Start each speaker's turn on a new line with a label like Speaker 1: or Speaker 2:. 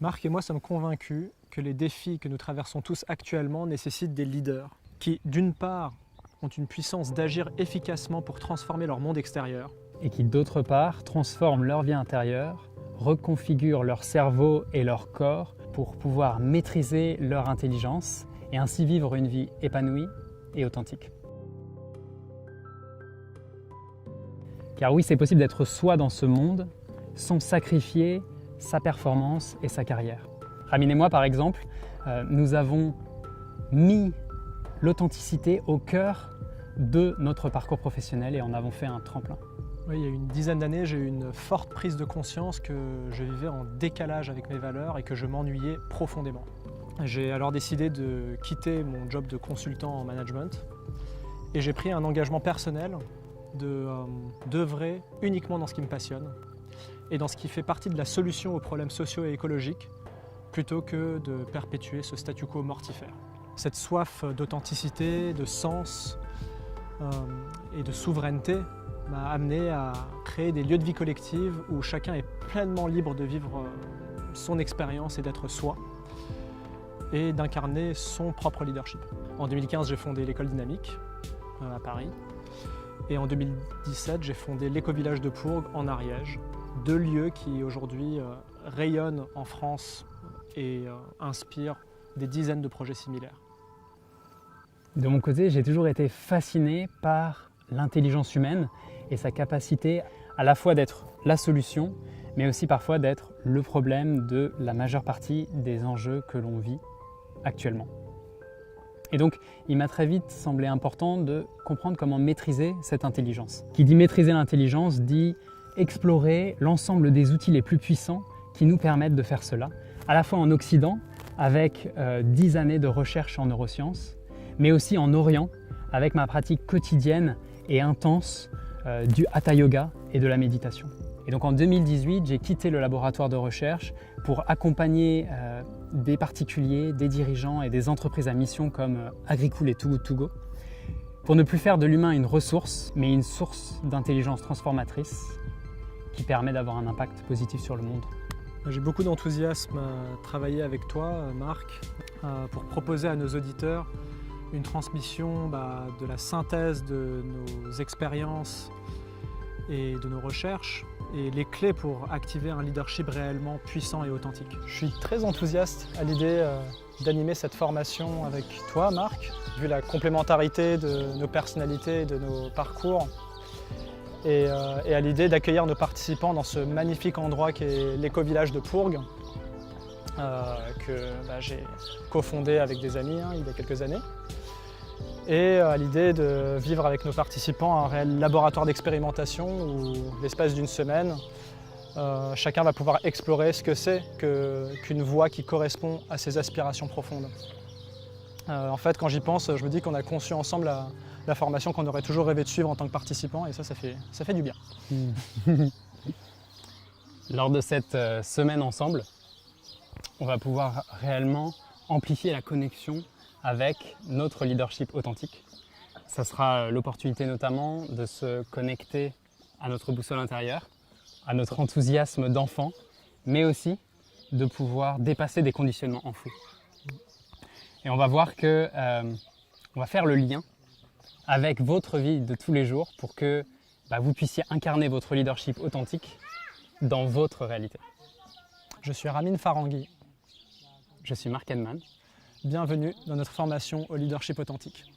Speaker 1: Marc et moi sommes convaincus que les défis que nous traversons tous actuellement nécessitent des leaders qui, d'une part, ont une puissance d'agir efficacement pour transformer leur monde extérieur,
Speaker 2: et qui, d'autre part, transforment leur vie intérieure, reconfigurent leur cerveau et leur corps pour pouvoir maîtriser leur intelligence et ainsi vivre une vie épanouie et authentique. Car oui, c'est possible d'être soi dans ce monde sans sacrifier sa performance et sa carrière. Ramin et moi, par exemple, nous avons mis l'authenticité au cœur de notre parcours professionnel et en avons fait un tremplin.
Speaker 1: Oui, il y a une dizaine d'années, j'ai eu une forte prise de conscience que je vivais en décalage avec mes valeurs et que je m'ennuyais profondément. J'ai alors décidé de quitter mon job de consultant en management et j'ai pris un engagement personnel d'œuvrer uniquement dans ce qui me passionne et dans ce qui fait partie de la solution aux problèmes sociaux et écologiques plutôt que de perpétuer ce statu quo mortifère. Cette soif d'authenticité, de sens et de souveraineté m'a amené à créer des lieux de vie collective où chacun est pleinement libre de vivre son expérience et d'être soi et d'incarner son propre leadership. En 2015, j'ai fondé l'école Dynamique à Paris et en 2017, j'ai fondé l'éco-village de Pourgues en Ariège, deux lieux qui aujourd'hui rayonnent en France et inspirent des dizaines de projets similaires.
Speaker 2: De mon côté, j'ai toujours été fasciné par l'intelligence humaine et sa capacité à la fois d'être la solution, mais aussi parfois d'être le problème de la majeure partie des enjeux que l'on vit actuellement. Et donc, il m'a très vite semblé important de comprendre comment maîtriser cette intelligence. Qui dit maîtriser l'intelligence dit explorer l'ensemble des outils les plus puissants qui nous permettent de faire cela, à la fois en Occident, avec 10 années de recherche en neurosciences, mais aussi en Orient, avec ma pratique quotidienne et intense du Hatha Yoga et de la méditation. Et donc en 2018, j'ai quitté le laboratoire de recherche pour accompagner des particuliers, des dirigeants et des entreprises à mission comme Agricool et Too Good To Go, pour ne plus faire de l'humain une ressource, mais une source d'intelligence transformatrice qui permet d'avoir un impact positif sur le monde.
Speaker 1: J'ai beaucoup d'enthousiasme à travailler avec toi, Marc, pour proposer à nos auditeurs une transmission de la synthèse de nos expériences et de nos recherches et les clés pour activer un leadership réellement puissant et authentique. Je suis très enthousiaste à l'idée d'animer cette formation avec toi, Marc, vu la complémentarité de nos personnalités et de nos parcours et à l'idée d'accueillir nos participants dans ce magnifique endroit qu'est l'éco-village de Pourgues que j'ai cofondé avec des amis il y a quelques années. Et à l'idée de vivre avec nos participants un réel laboratoire d'expérimentation où l'espace d'une semaine, chacun va pouvoir explorer ce que c'est qu'une voie qui correspond à ses aspirations profondes. En fait, quand j'y pense, je me dis qu'on a conçu ensemble la formation qu'on aurait toujours rêvé de suivre en tant que participant et ça fait du bien.
Speaker 2: Lors de cette semaine ensemble, on va pouvoir réellement amplifier la connexion avec notre leadership authentique. Ça sera l'opportunité notamment de se connecter à notre boussole intérieure, à notre enthousiasme d'enfant, mais aussi de pouvoir dépasser des conditionnements enfouis. Et on va voir que on va faire le lien avec votre vie de tous les jours pour que vous puissiez incarner votre leadership authentique dans votre réalité.
Speaker 1: Je suis Ramin Farangui.
Speaker 2: Je suis Marc Henman.
Speaker 1: Bienvenue dans notre formation au leadership authentique.